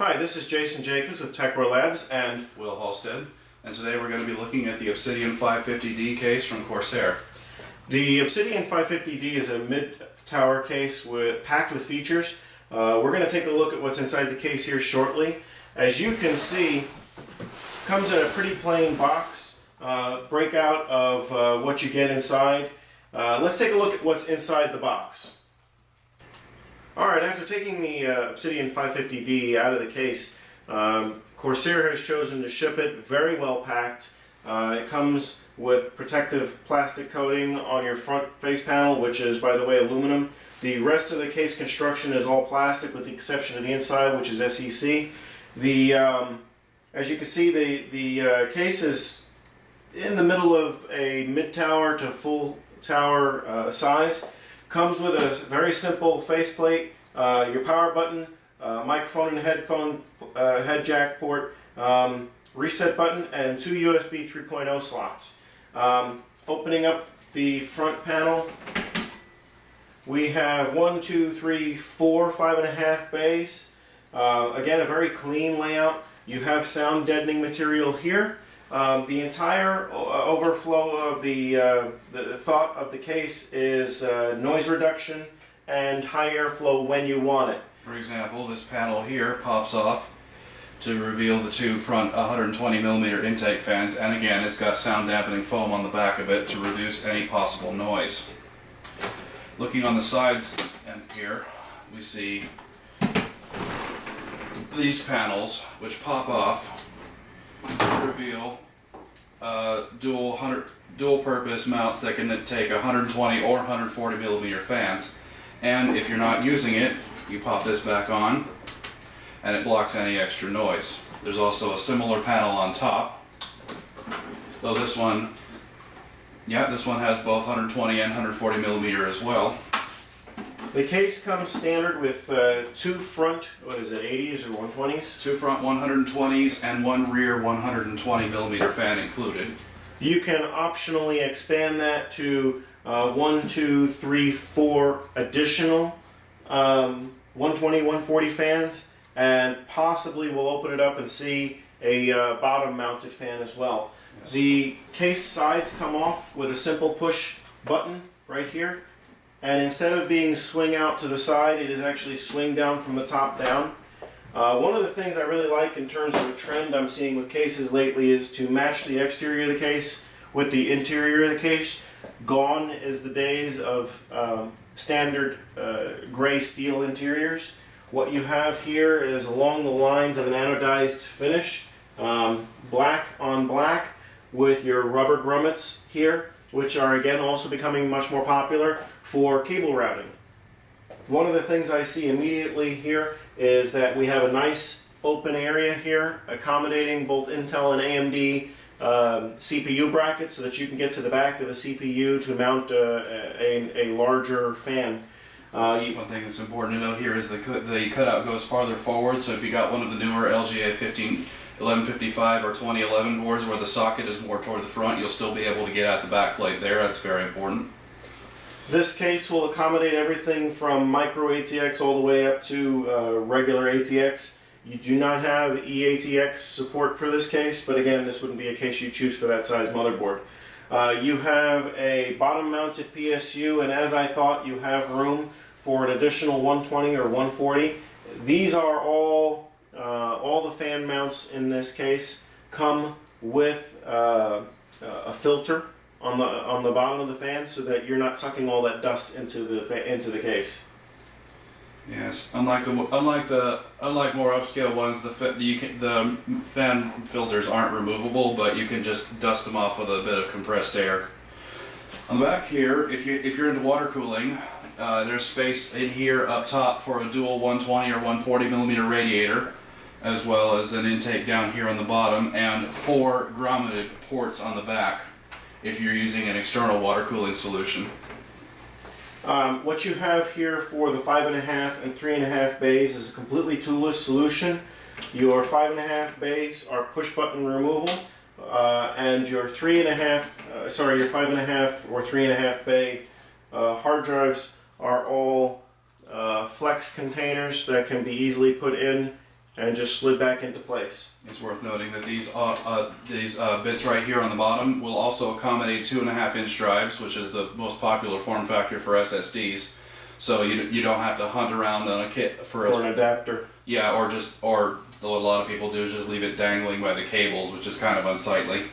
Hi, this is Jason Jacobs with TechwareLabs and Will Halstead, and today we're going to be looking at the Obsidian 550D case from Corsair. the Obsidian 550D is a mid-tower case packed with features. We're going to take a look at what's inside the case here shortly. As you can see, it comes in a pretty plain box, breakout of what you get inside. Let's take a look at what's inside the box. Alright, after taking the Obsidian 550D out of the case, Corsair has chosen to ship it very well packed. It comes with protective plastic coating on your front face panel, which is, by the way, aluminum. The rest of the case construction is all plastic with the exception of the inside, which is SEC. As you can see, the case is in the middle of a mid-tower to full tower size. Comes with a very simple faceplate, your power button, microphone and headphone head jack port, reset button, and two USB 3.0 slots. Opening up the front panel, we have 5.5 bays. Again, a very clean layout. You have sound deadening material here. The entire overflow of the thought of the case is noise reduction and high airflow when you want it. For example, this panel here pops off to reveal the two front 120mm intake fans, and again it's got sound dampening foam on the back of it to reduce any possible noise. Looking on the sides and here, we see these panels which pop off to reveal dual purpose mounts that can take 120 or 140mm fans, and if you're not using it, you pop this back on and it blocks any extra noise. There's also a similar panel on top, though this one has both 120 and 140mm as well. The case comes standard with two front, 80s or 120s? Two front 120s and one rear 120mm fan included. You can optionally expand that to 1, 2, 3, 4 additional 120, 140 fans, and possibly we'll open it up and see a bottom mounted fan as well. Yes. The case sides come off with a simple push button right here. And instead of being swing out to the side, it is actually swing down from the top down. One of the things I really like in terms of a trend I'm seeing with cases lately is to match the exterior of the case with the interior of the case. Gone is the days of standard gray steel interiors. What you have here is along the lines of an anodized finish, black on black with your rubber grommets here, which are again also becoming much more popular for cable routing. One of the things I see immediately here is that we have a nice open area here accommodating both Intel and AMD CPU brackets so that you can get to the back of the CPU to mount a larger fan. One thing that's important to note here is the cutout goes farther forward, so if you got one of the newer LGA 1155 or 2011 boards where the socket is more toward the front, you'll still be able to get at the back plate there. That's very important. This case will accommodate everything from micro ATX all the way up to regular ATX. You do not have eATX support for this case, but again, this wouldn't be a case you choose for that size motherboard. You have a bottom mounted PSU, and as I thought, you have room for an additional 120 or 140. These are all the fan mounts in this case come with a filter on the bottom of the fan, so that you're not sucking all that dust into the case. Yes, unlike more upscale ones, the fan filters aren't removable, but you can just dust them off with a bit of compressed air. On the back here, if you're into water cooling, there's space in here up top for a dual 120 or 140mm radiator, as well as an intake down here on the bottom, and 4 grommeted ports on the back if you're using an external water cooling solution. What you have here for the 5.5 and 3.5 bays is a completely toolless solution. Your 5.5 bays are push button removal, and your 5.5 or 3.5 bay hard drives are all flex containers that can be easily put in and just slid back into place. It's worth noting that these bits right here on the bottom will also accommodate 2.5-inch drives, which is the most popular form factor for SSDs. So you don't have to hunt around on a kit for an adapter. Yeah, or what a lot of people do is just leave it dangling by the cables, which is kind of unsightly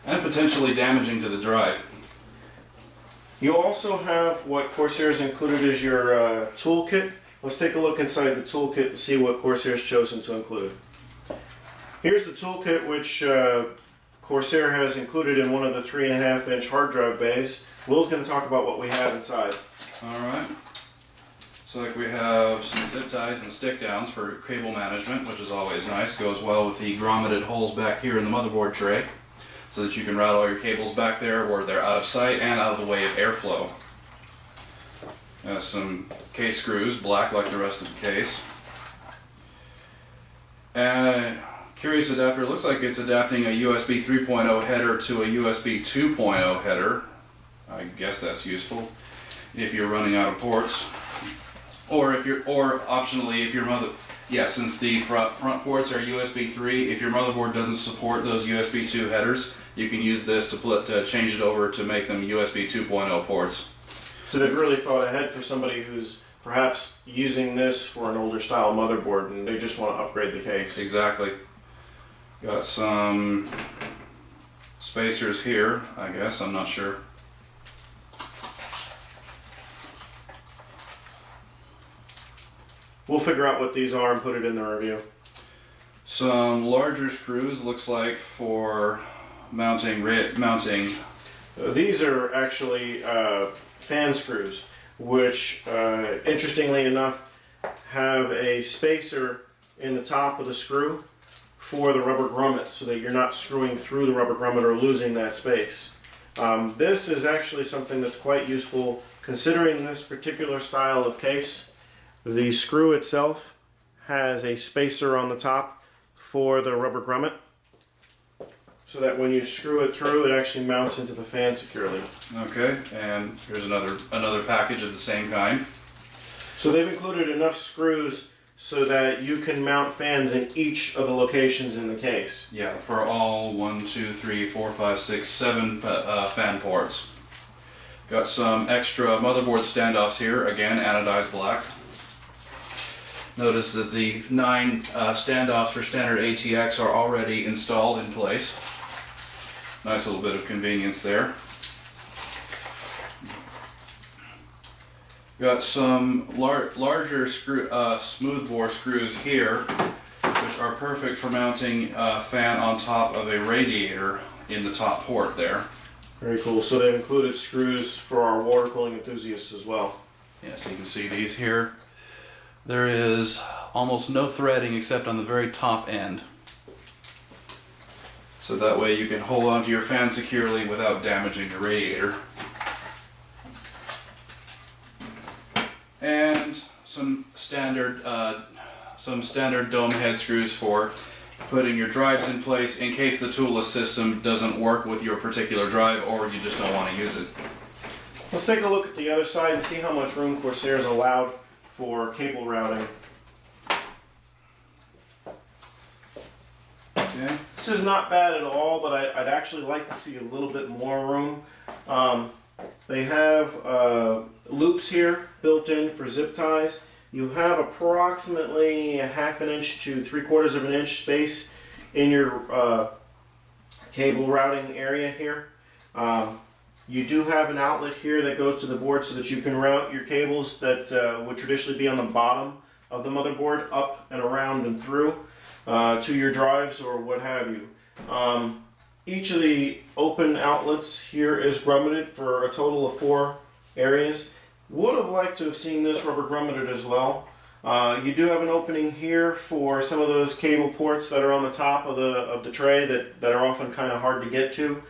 and potentially damaging to the drive. You also have what Corsair's included as your toolkit. Let's take a look inside the toolkit and see what Corsair's chosen to include. Here's the toolkit which Corsair has included in one of the 3.5-inch hard drive bays. Will's going to talk about what we have inside. Alright. So like we have some zip ties and stick downs for cable management, which is always nice. Goes well with the grommeted holes back here in the motherboard tray, so that you can route all your cables back there where they're out of sight and out of the way of airflow. Some case screws, black like the rest of the case. Curious adapter, looks like it's adapting a USB 3.0 header to a USB 2.0 header. I guess that's useful if you're running out of ports. Or optionally if your since the front ports are USB 3, if your motherboard doesn't support those USB 2 headers, you can use this to change it over to make them USB 2.0 ports. So they've really thought ahead for somebody who's perhaps using this for an older style motherboard and they just want to upgrade the case. Exactly. Got some spacers here, I guess, I'm not sure. We'll figure out what these are and put it in the review. Some larger screws, looks like, for mounting. These are actually fan screws, which interestingly enough have a spacer in the top of the screw for the rubber grommet, so that you're not screwing through the rubber grommet or losing that space. This is actually something that's quite useful considering this particular style of case. The screw itself has a spacer on the top for the rubber grommet, so that when you screw it through, it actually mounts into the fan securely. Okay, and here's another package of the same kind. So they've included enough screws so that you can mount fans in each of the locations in the case. Yeah, for all 1, 2, 3, 4, 5, 6, 7 fan ports. Got some extra motherboard standoffs here, again anodized black. Notice that the 9 standoffs for standard ATX are already installed in place. Nice little bit of convenience there. Got some larger smooth bore screws here, which are perfect for mounting a fan on top of a radiator in the top port there. Very cool. So they've included screws for our water cooling enthusiasts as well. Yeah, so you can see these here. There is almost no threading except on the very top end. So that way you can hold onto your fan securely without damaging the radiator. And some standard dome head screws for putting your drives in place in case the toolless system doesn't work with your particular drive or you just don't want to use it. Let's take a look at the other side and see how much room Corsair's allowed for cable routing. Okay. This is not bad at all, but I'd actually like to see a little bit more room. They have loops here built in for zip ties. You have approximately 1/2 inch to 3/4 of an inch space in your cable routing area here. You do have an outlet here that goes to the board so that you can route your cables that would traditionally be on the bottom of the motherboard up and around and through to your drives or what have you. Each of the open outlets here is grommeted for a total of 4 areas. Would have liked to have seen this rubber grommeted as well. You do have an opening here for some of those cable ports that are on the top of the tray that are often kind of hard to get to.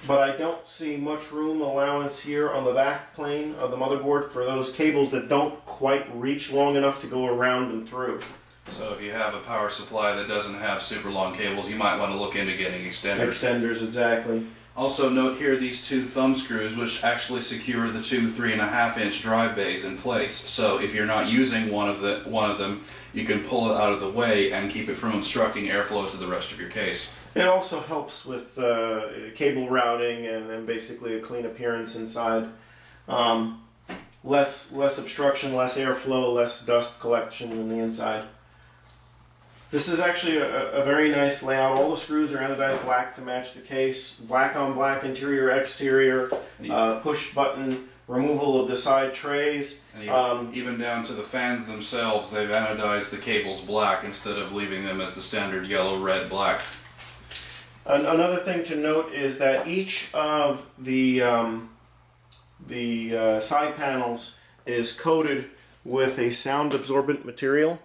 But I don't see much room allowance here on the back plane of the motherboard for those cables that don't quite reach long enough to go around and through. So if you have a power supply that doesn't have super long cables, you might want to look into getting extenders. Extenders, exactly. Also note here these two thumb screws, which actually secure the two 3.5-inch drive bays in place. So if you're not using one of them, you can pull it out of the way and keep it from obstructing airflow to the rest of your case. It also helps with cable routing and basically a clean appearance inside. Less obstruction, less airflow, less dust collection in the inside. This is actually a very nice layout. All the screws are anodized black to match the case. Black on black interior, exterior, push button removal of the side trays. And even down to the fans themselves, they've anodized the cables black instead of leaving them as the standard yellow, red, black. Another thing to note is that each of the side panels is coated with a sound absorbent material.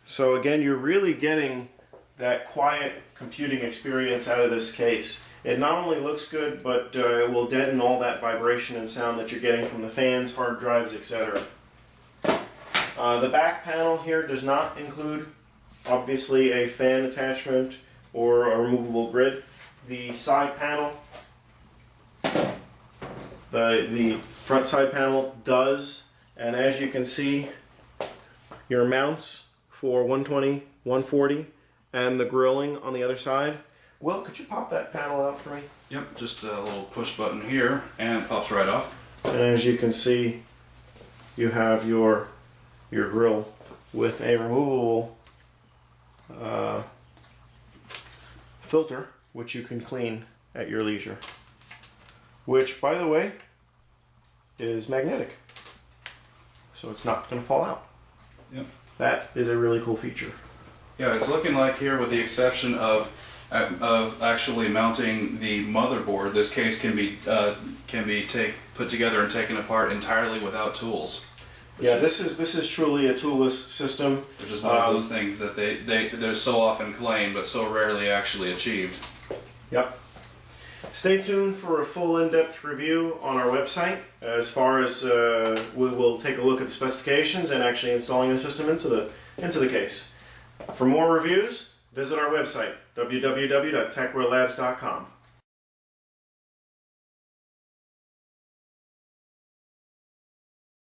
So again, you're really getting that quiet computing experience out of this case. It not only looks good, but it will deaden all that vibration and sound that you're getting from the fans, hard drives, etc. The back panel here does not include, obviously, a fan attachment or a removable grid. The side panel, the front side panel does, and as you can see, your mounts for 120, 140, and the grilling on the other side. Will, could you pop that panel out for me? Yep, just a little push button here, and it pops right off. And as you can see, you have your grill with a removable filter, which you can clean at your leisure. Which, by the way, is magnetic, so it's not going to fall out. Yep. That is a really cool feature. Yeah, it's looking like here, with the exception of actually mounting the motherboard, this case can be put together and taken apart entirely without tools. Yeah, this is truly a toolless system. Which is one of those things that they're so often claimed, but so rarely actually achieved. Yep. Stay tuned for a full in-depth review on our website as far as we will take a look at the specifications and actually installing the system into the case. For more reviews, visit our website, www.TechwareLabs.com.